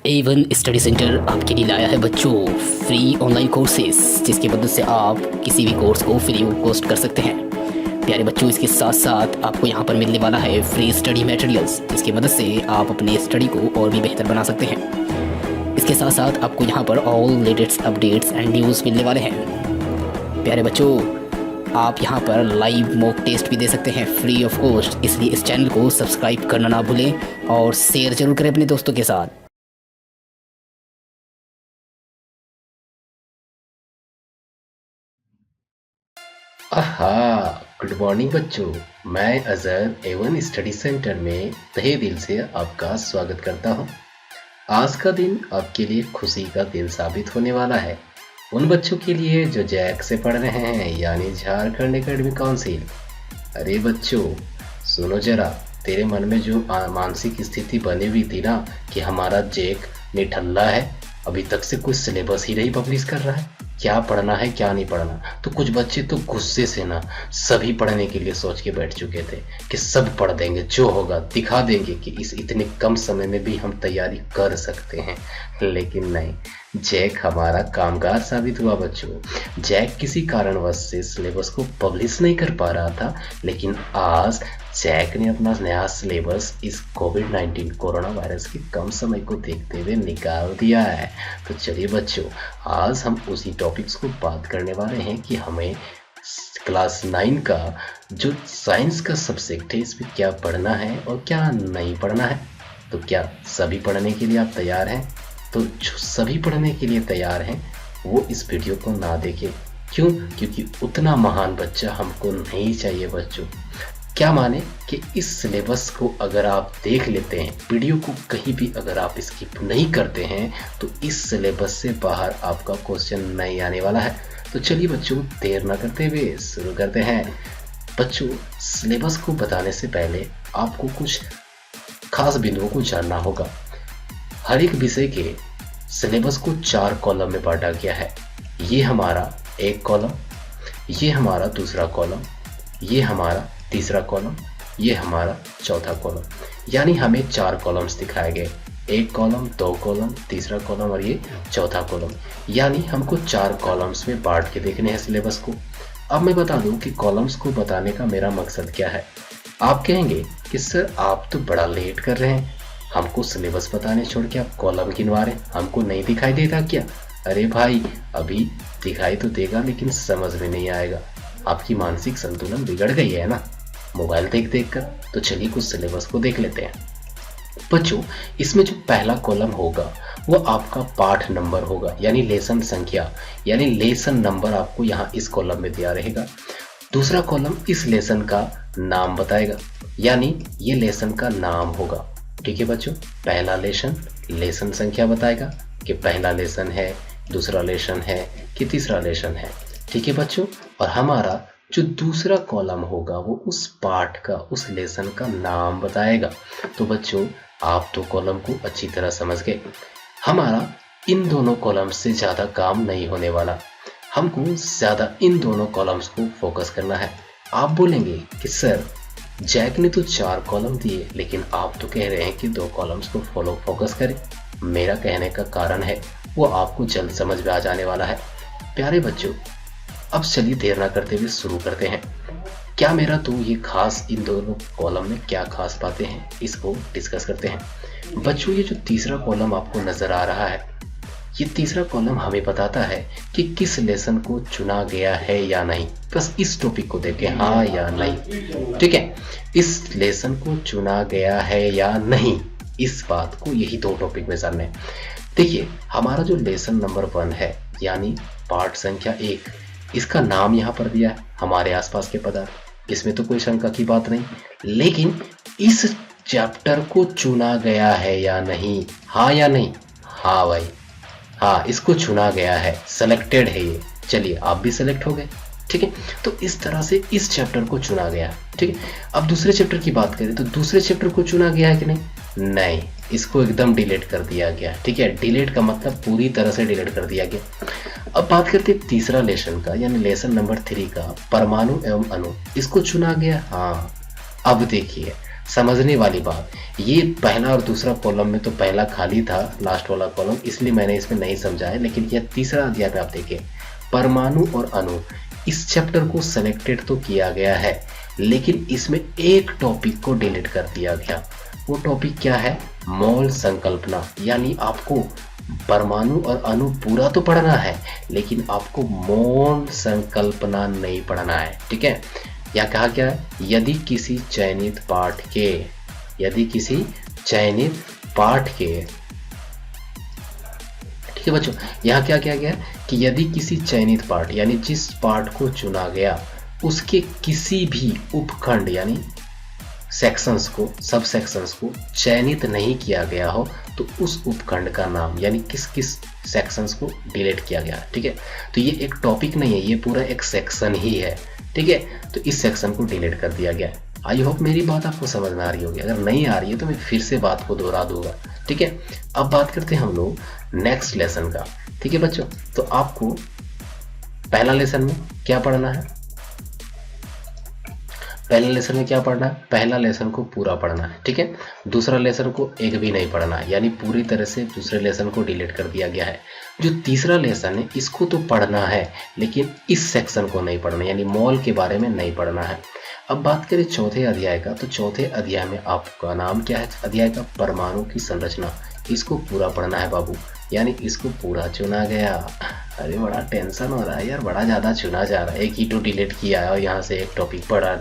A1 study centre आपके लिए लाया है बच्चों फ्री ऑनलाइन कोर्सेज, जिसकी मदद से आप किसी भी कोर्स को फ्री ऑफ कॉस्ट कर सकते हैं। प्यारे बच्चों, इसके साथ साथ आपको यहाँ पर मिलने वाला है फ्री स्टडी मटेरियल्स, जिसकी मदद से आप अपने स्टडी को और भी बेहतर बना सकते हैं। इसके साथ साथ आपको यहाँ पर all latest updates and news मिलने वाले हैं। प्यारे बच्चों, आप यहाँ पर लाइव मॉक टेस्ट भी दे सकते हैं फ्री ऑफ कॉस्ट, इसलिए इस चैनल को सब्सक्राइब करना ना भूलें और शेयर जरूर करें अपने दोस्तों के साथ। आहा, गुड मॉर्निंग बच्चों। मैं अजहर A1 स्टडी सेंटर में तहे दिल से आपका स्वागत करता हूं। आज का दिन आपके लिए खुशी का दिन साबित होने वाला है, उन बच्चों के लिए जो जैक से पढ़ रहे हैं, यानी झारखंड एकेडमिक काउंसिल। अरे बच्चों, सुनो जरा, तेरे मन में जो मानसिक स्थिति बनी हुई थी ना कि हमारा जैक निठल्ला है, अभी तक से कुछ सिलेबस ही नहीं पब्लिश कर रहा है, क्या पढ़ना है क्या नहीं पढ़ना, तो कुछ बच्चे तो गुस्से से ना सभी पढ़ने के लिए सोच के बैठ चुके थे कि सब पढ़ देंगे, जो होगा दिखा देंगे कि इस इतने कम समय में भी हम तैयारी कर सकते हैं। लेकिन नहीं, जैक हमारा कामगार साबित हुआ बच्चों। जैक किसी कारणवश से सिलेबस को पब्लिश नहीं कर पा रहा था, लेकिन आज जैक ने अपना नया सिलेबस इस कोविड-19 कोरोना वायरस के कम समय को देखते हुए निकाल दिया है। तो चलिए बच्चों, आज हम उसी टॉपिक्स को बात करने वाले हैं कि हमें क्लास 9 का जो साइंस का सब्जेक्ट है, इसमें क्या पढ़ना है और क्या नहीं पढ़ना है। तो क्या सभी पढ़ने के लिए आप तैयार हैं? तो जो सभी पढ़ने के लिए तैयार हैं वो इस वीडियो को ना देखें। क्यों? क्योंकि उतना महान बच्चा हमको नहीं चाहिए बच्चों। क्या माने कि इस सिलेबस को अगर आप देख लेते हैं, वीडियो को कहीं भी अगर आप स्किप नहीं करते हैं, तो इस सिलेबस से बाहर आपका क्वेश्चन नहीं आने वाला है। तो चलिए बच्चों, देर ना करते हुए शुरू करते हैं। बच्चों, सिलेबस को बताने से पहले आपको कुछ खास बिंदुओं को जानना होगा। हर एक विषय के सिलेबस को 4 कॉलम में बांटा गया है। ये हमारा एक कॉलम, ये हमारा दूसरा कॉलम, ये हमारा तीसरा कॉलम, ये हमारा चौथा कॉलम। यानी हमें 4 कॉलम्स दिखाए गए, एक कॉलम, 2 कॉलम, तीसरा कॉलम और ये चौथा कॉलम। यानी हमको 4 कॉलम्स में बांट के देखने हैं सिलेबस को। अब मैं बता दूं कि कॉलम्स को बताने का मेरा मकसद क्या है। आप कहेंगे कि सर आप तो बड़ा लेट कर रहे हैं, हमको सिलेबस बताने छोड़ के आप कॉलम गिनवा रहे हैं, हमको नहीं दिखाई देता क्या? अरे भाई, अभी दिखाई तो देगा लेकिन समझ में नहीं आएगा। आपकी मानसिक संतुलन बिगड़ गई है ना मोबाइल देख देख कर। तो चलिए कुछ सिलेबस को देख लेते हैं बच्चों। इसमें जो पहला कॉलम होगा वो आपका पाठ नंबर होगा, यानी लेसन संख्या, यानी लेसन नंबर आपको यहाँ इस कॉलम में दिया रहेगा। दूसरा कॉलम इस लेसन का नाम बताएगा, यानी ये लेसन का नाम होगा। ठीक है बच्चों, पहला लेसन लेसन संख्या बताएगा कि पहला लेसन है, दूसरा लेसन है कि तीसरा लेसन है। ठीक है बच्चों, और हमारा जो दूसरा कॉलम होगा वो उस पाठ का, उस लेसन का नाम बताएगा। तो बच्चों, आप तो कॉलम को अच्छी तरह समझ गए। हमारा इन दोनों कॉलम से ज़्यादा काम नहीं होने वाला, हमको ज़्यादा इन दोनों कॉलम्स को फोकस करना है। आप बोलेंगे कि सर जैक ने तो 4 कॉलम दिए, लेकिन आप तो कह रहे हैं कि 2 कॉलम्स को फोकस करें। मेरा कहने का कारण है वो आपको जल्द समझ में आ जाने वाला है। प्यारे बच्चों, अब चलिए देर ना करते हुए शुरू करते हैं। क्या मेरा तो ये खास इन दोनों कॉलम में क्या खास बातें हैं, इसको डिस्कस करते हैं। बच्चों, ये जो तीसरा कॉलम आपको नजर आ रहा है, ये तीसरा कॉलम हमें बताता है कि किस लेसन को चुना गया है या नहीं। बस इस टॉपिक को देखें, हाँ या नहीं। ठीक है, इस लेसन को चुना गया है या नहीं, इस बात को, यही 2 टॉपिक में जानना है। देखिए, हमारा जो लेसन नंबर 1 है, यानी पाठ संख्या 1, इसका नाम यहाँ पर दिया है, हमारे आसपास के पदार्थ। इसमें तो कोई शंका की बात नहीं, लेकिन इस चैप्टर को चुना गया है या नहीं, हाँ या नहीं? हाँ भाई, हाँ, इसको चुना गया है, सेलेक्टेड है ये। चलिए, आप भी सेलेक्ट हो गए। ठीक है, तो इस तरह से इस चैप्टर को चुना गया। ठीक है, अब दूसरे चैप्टर की बात करें तो दूसरे चैप्टर को चुना गया है कि नहीं? नहीं, इसको एकदम डिलीट कर दिया गया। ठीक है, डिलीट का मतलब पूरी तरह से डिलीट कर दिया गया। अब बात करते हैं तीसरा लेसन का, यानी लेसन नंबर 3 का, परमाणु एवं अणु, इसको चुना गया। हाँ, अब देखिए, समझने वाली बात, ये पहला और दूसरा कॉलम में तो पहला खाली था, लास्ट वाला कॉलम, इसलिए मैंने इसमें नहीं समझा है। लेकिन यह तीसरा अध्याय में आप देखिए, परमाणु और अणु, इस चैप्टर को सिलेक्टेड तो किया गया है, लेकिन इसमें एक टॉपिक को डिलीट कर दिया गया। वो टॉपिक क्या है? मोल संकल्पना। यानी आपको परमाणु और अणु पूरा तो पढ़ना है, लेकिन आपको मोल संकल्पना नहीं पढ़ना है। ठीक है, या कहा क्या है, यदि किसी चयनित पाठ के, ठीक है बच्चों, यहाँ क्या क्या गया कि यदि किसी चयनित पाठ, यानी जिस पाठ को चुना गया उसके किसी भी उपखंड यानी सेक्शंस को, सब सेक्शंस को चयनित नहीं किया गया हो, तो उस उपखंड का नाम, यानी किस किस सेक्शंस को डिलीट किया गया। ठीक है, तो ये एक टॉपिक नहीं है, ये पूरा एक सेक्शन ही है। ठीक है, तो इस सेक्शन को डिलीट कर दिया गया। आई होप मेरी बात आपको समझ में आ रही होगी। अगर नहीं आ रही है तो मैं फिर से बात को दोहरा दूंगा। ठीक है, अब बात करते हैं हम लोग नेक्स्ट लेसन का। ठीक है बच्चों, तो आपको पहला लेसन में क्या पढ़ना है? पहले लेसन में क्या पढ़ना है? पहला लेसन को पूरा पढ़ना है। ठीक है, दूसरा लेसन को एक भी नहीं पढ़ना है, यानी पूरी तरह से दूसरे लेसन को डिलीट कर दिया गया है। जो तीसरा लेसन है इसको तो पढ़ना है, लेकिन इस सेक्शन को नहीं पढ़ना, यानी मॉल के बारे में नहीं पढ़ना है। अब बात करें चौथे अध्याय का, तो चौथे अध्याय में आपका नाम क्या है अध्याय का? परमाणु की संरचना। इसको पूरा पढ़ना है बाबू, यानी इसको पूरा चुना गया। अरे बड़ा टेंशन हो रहा है यार, बड़ा ज़्यादा चुना जा रहा है, एक ही तो डिलीट किया है और यहाँ से एक टॉपिक पढ़ा,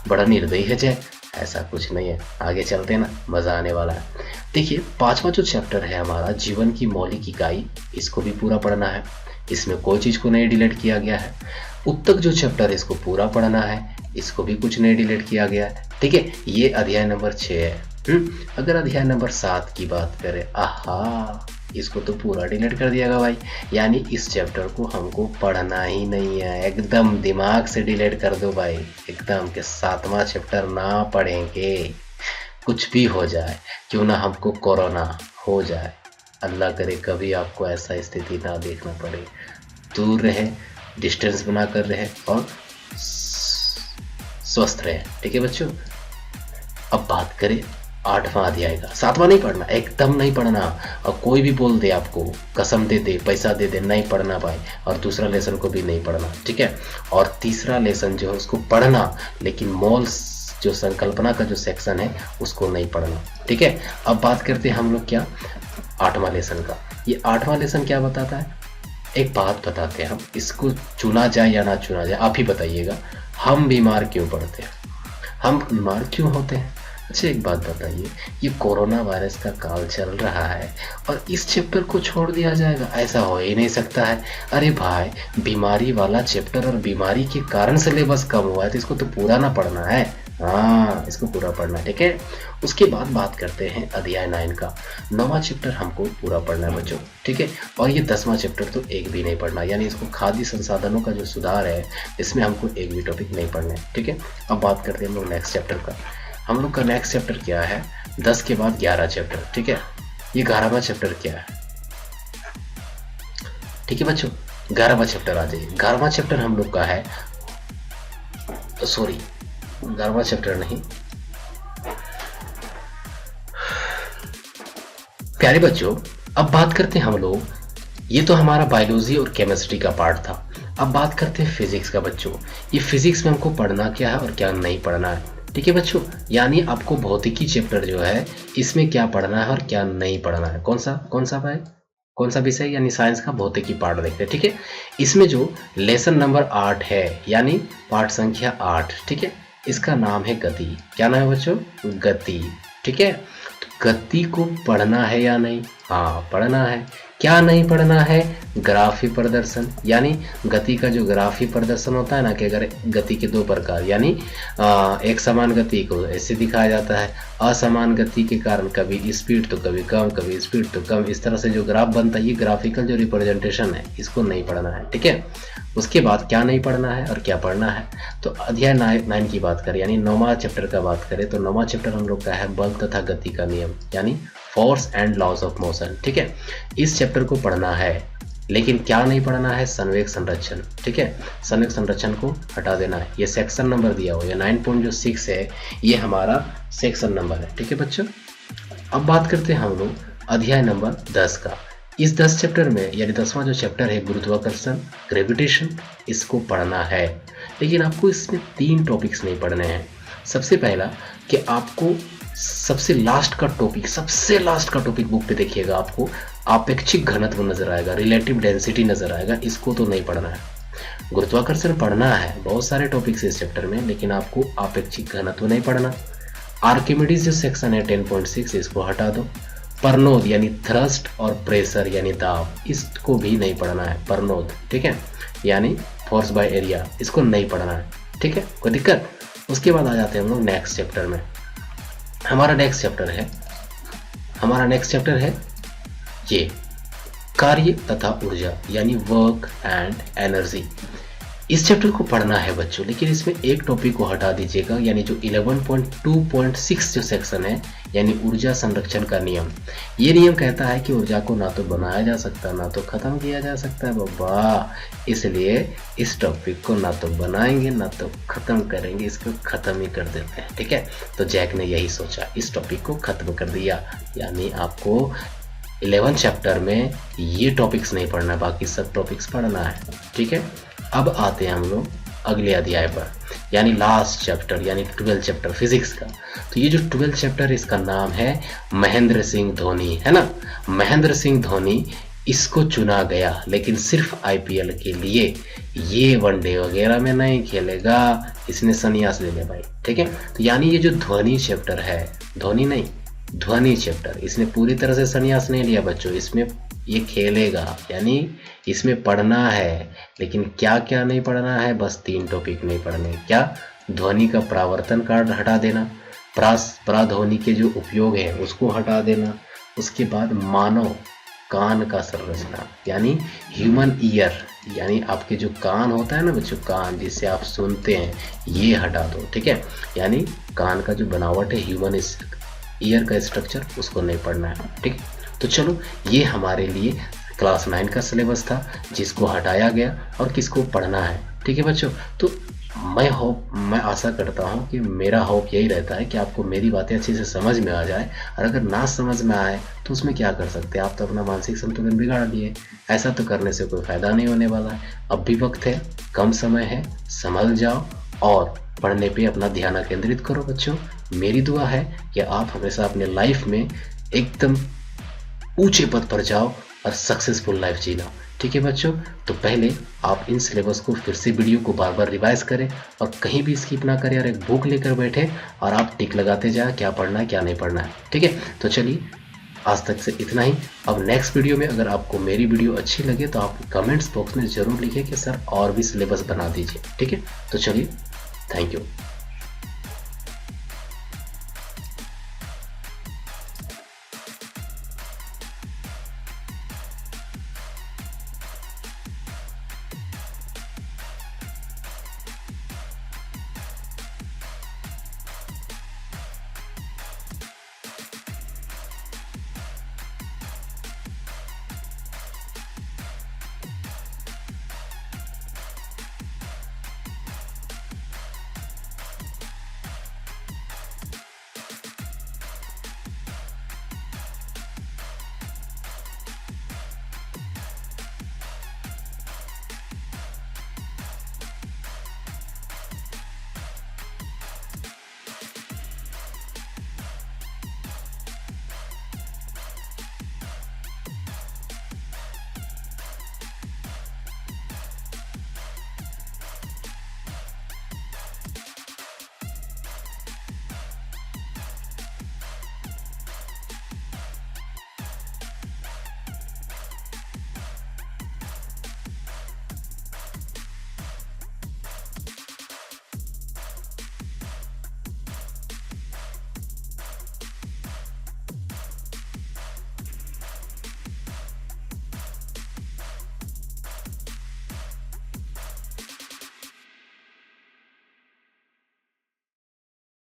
बड़ा निर्दयी है जय। ऐसा कुछ नहीं है, आगे चलते ना, मज़ा आने वाला है। देखिए, पांचवा जो चैप्टर है हमारा, जीवन की मौलिक इकाई, इसको भी पूरा पढ़ना है। इसमें कोई चीज़ को नहीं डिलीट किया गया है। उत्तक जो चैप्टर है इसको पूरा पढ़ना है, इसको भी कुछ नहीं डिलीट किया गया है। ठीक है, ये अध्याय नंबर 6 है। अगर अध्याय नंबर 7 की बात करें, आहा, इसको तो पूरा डिलीट कर दिया गया भाई, यानी इस चैप्टर को हमको पढ़ना ही नहीं है। एकदम दिमाग से डिलीट कर दो भाई, एकदम के 7वां चैप्टर ना पढ़ेंगे, कुछ भी हो जाए, क्यों ना हमको कोरोना हो जाए, अल्लाह करे कभी आपको ऐसा स्थिति ना देखना पड़े। दूर रहे, डिस्टेंस बना कर रहे और स्वस्थ रहे। ठीक है बच्चों, अब बात करें 8वां अध्याय का। 7वां नहीं पढ़ना, एकदम नहीं पढ़ना। और कोई भी बोल दे आपको, कसम दे दे, पैसा दे दे, नहीं पढ़ना भाई। और दूसरा लेसन को भी नहीं पढ़ना। ठीक है, और तीसरा लेसन जो है उसको पढ़ना, लेकिन मॉल्स जो संकल्पना का जो सेक्शन है उसको नहीं पढ़ना। ठीक है, अब बात करते हैं हम लोग क्या 8वां लेसन का। ये 8वां लेसन क्या बताता है? एक बात बताते हैं हम, इसको चुना जाए या ना चुना जाए आप ही बताइएगा। हम बीमार क्यों पड़ते हैं? हम बीमार क्यों होते हैं? अच्छा एक बात बताइए, ये कोरोना वायरस का काल चल रहा है और इस चैप्टर को छोड़ दिया जाएगा? ऐसा हो ही नहीं सकता है। अरे भाई, बीमारी वाला चैप्टर और बीमारी के कारण सिलेबस कम हुआ है, तो इसको तो पूरा ना पढ़ना है। हाँ, इसको पूरा पढ़ना है। ठीक है, उसके बाद बात करते हैं अध्याय 9 का। 9वां चैप्टर हमको पूरा पढ़ना है बच्चों। ठीक है, और ये 10वां चैप्टर तो एक भी नहीं पढ़ना, यानी इसको खाद्य संसाधनों का जो सुधार है इसमें हमको एक भी टॉपिक नहीं पढ़ना है। ठीक है, अब बात करते हैं हम लोग नेक्स्ट चैप्टर का। हम लोग का नेक्स्ट चैप्टर क्या है? 10 के बाद 11 चैप्टर। ठीक है, ये 11वां चैप्टर क्या है? ठीक है बच्चों, 11वां चैप्टर आ जाइए। 11वां चैप्टर हम लोग का है, सॉरी 11वां चैप्टर नहीं, प्यारे बच्चों, अब बात करते हैं हम लोग, ये तो हमारा बायोलॉजी और केमिस्ट्री का पार्ट था। अब बात करते हैं फिजिक्स का बच्चों। ये फिजिक्स में हमको पढ़ना क्या है और क्या नहीं पढ़ना है। ठीक है बच्चों, यानी आपको भौतिकी चैप्टर जो है इसमें क्या पढ़ना है और क्या नहीं पढ़ना है। कौन सा भाई, कौन सा विषय? यानी साइंस का भौतिकी पार्ट देखते हैं। ठीक है, इसमें जो लेसन नंबर 8 है, यानी पाठ संख्या 8, ठीक है, इसका नाम है गति। क्या नाम है बच्चों? गति। ठीक है, तो गति को पढ़ना है या नहीं? हाँ, पढ़ना है। क्या नहीं पढ़ना है? ग्राफी प्रदर्शन, यानी गति का जो ग्राफी प्रदर्शन होता है ना, कि अगर गति के 2 प्रकार, यानी एक समान गति को ऐसे दिखाया जाता है, असमान गति के कारण कभी स्पीड तो कभी कम, कभी स्पीड तो कम, इस तरह से जो ग्राफ बनता है, ये ग्राफिकल जो रिप्रेजेंटेशन है, इसको नहीं पढ़ना है। ठीक है, उसके बाद क्या नहीं पढ़ना है और क्या पढ़ना है? तो अध्याय 9 की बात करें, यानी 9वां चैप्टर का बात करें, तो 9वां चैप्टर हम लोग का है बल तथा गति का नियम, यानी force and laws of motion. ठीक है, इस चैप्टर को पढ़ना है। लेकिन क्या नहीं पढ़ना है, संवेग संरक्षण। ठीक है, संवेग संरक्षण को हटा देना है। ये सेक्शन नंबर दिया हुआ, ये 9.6 है, ये हमारा सेक्शन नंबर है। ठीक है बच्चों, अब बात करते हैं हम लोग अध्याय नंबर 10 का। इस 10 चैप्टर में यानी 10वां जो चैप्टर है गुरुत्वाकर्षण, ग्रेविटेशन, इसको पढ़ना है। लेकिन आपको इसमें 3 टॉपिक्स नहीं पढ़ने हैं। सबसे पहला कि आपको सबसे लास्ट का टॉपिक बुक पे देखिएगा, आपको आपेक्षिक घनत्व नजर आएगा, रिलेटिव डेंसिटी नजर आएगा, इसको तो नहीं पढ़ना है। गुरुत्वाकर्षण पढ़ना है, बहुत सारे टॉपिक्स इस चैप्टर में, लेकिन आपको आपेक्षिक घनत्व नहीं पढ़ना। आर्किमिडीज जो सेक्शन है 10.6, इसको हटा दो। परनोद यानी थ्रस्ट और प्रेशर यानी दाब, इसको भी नहीं पढ़ना है। परनोद, ठीक है, यानी फोर्स बाय एरिया, इसको नहीं पढ़ना है। ठीक है, कोई दिक्कत? उसके बाद आ जाते हैं हम लोग नेक्स्ट चैप्टर में। हमारा नेक्स्ट चैप्टर है ये कार्य तथा ऊर्जा यानी वर्क एंड एनर्जी। इस चैप्टर को पढ़ना है बच्चों, लेकिन इसमें एक टॉपिक को हटा दीजिएगा, यानी जो 11.2.6 जो सेक्शन है यानी ऊर्जा संरक्षण का नियम। ये नियम कहता है कि ऊर्जा को ना तो बनाया जा सकता ना तो खत्म किया जा सकता है बाबा, इसलिए इस टॉपिक को ना तो बनाएंगे ना तो खत्म करेंगे, इसको खत्म ही कर देते हैं। ठीक है, तो जैक ने यही सोचा, इस टॉपिक को खत्म कर दिया, यानी आपको 11 चैप्टर में ये टॉपिक्स नहीं पढ़ना, बाकी सब टॉपिक्स पढ़ना है। ठीक है, अब आते हैं हम लोग अगले अध्याय पर, यानी लास्ट चैप्टर यानी 12 चैप्टर फिजिक्स का। तो ये जो 12 चैप्टर इसका नाम है महेंद्र सिंह धोनी, है ना। महेंद्र सिंह धोनी इसको चुना गया, लेकिन सिर्फ आईपीएल के लिए, ये वनडे वगैरह में नहीं खेलेगा, इसने संन्यास ले लिया भाई। ठीक है, तो यानी ये जो ध्वनि चैप्टर है, धोनी नहीं ध्वनि चैप्टर, इसने पूरी तरह से संन्यास नहीं लिया बच्चों, इसमें ये खेलेगा, यानी इसमें पढ़ना है। लेकिन क्या क्या नहीं पढ़ना है, बस 3 टॉपिक नहीं पढ़ने। क्या? ध्वनि का परावर्तन कार्ड हटा देना, प्राध्वनि के जो उपयोग है उसको हटा देना। उसके बाद मानव कान का संरचना यानी ह्यूमन ईयर, यानी आपके जो कान होता है ना बच्चों, कान जिससे आप सुनते हैं, ये हटा दो। ठीक है, यानी कान का जो बनावट है, ह्यूमन ईयर का स्ट्रक्चर, उसको नहीं पढ़ना है। ठीक, तो चलो ये हमारे लिए क्लास 9 का सिलेबस था, जिसको हटाया गया और किसको पढ़ना है। ठीक है बच्चों, तो मैं आशा करता हूँ कि मेरा होप यही रहता है कि आपको मेरी बातें अच्छे से समझ में आ जाए, और अगर ना समझ में आए तो उसमें क्या कर सकते हैं, आप तो अपना मानसिक संतुलन बिगाड़ दिए। ऐसा तो करने से कोई फायदा नहीं होने वाला है। अब भी वक्त है, कम समय है, संभल जाओ और पढ़ने पे अपना ध्यान केंद्रित करो बच्चों। मेरी दुआ है कि आप हमेशा अपने लाइफ में एकदम ऊंचे पद पर जाओ और सक्सेसफुल लाइफ जीना। ठीक है बच्चों, तो पहले आप इन सिलेबस को फिर से वीडियो को बार बार रिवाइज करें और कहीं भी स्किप ना करें, और एक बुक लेकर बैठे और आप टिक लगाते जाए क्या पढ़ना है क्या नहीं पढ़ना है। ठीक है, तो चलिए आज तक से इतना ही। अब नेक्स्ट वीडियो में अगर आपको मेरी वीडियो अच्छी लगे तो आप कमेंट्स बॉक्स में जरूर लिखिए कि सर और भी सिलेबस बना दीजिए। ठीक है, तो चलिए, थैंक यू।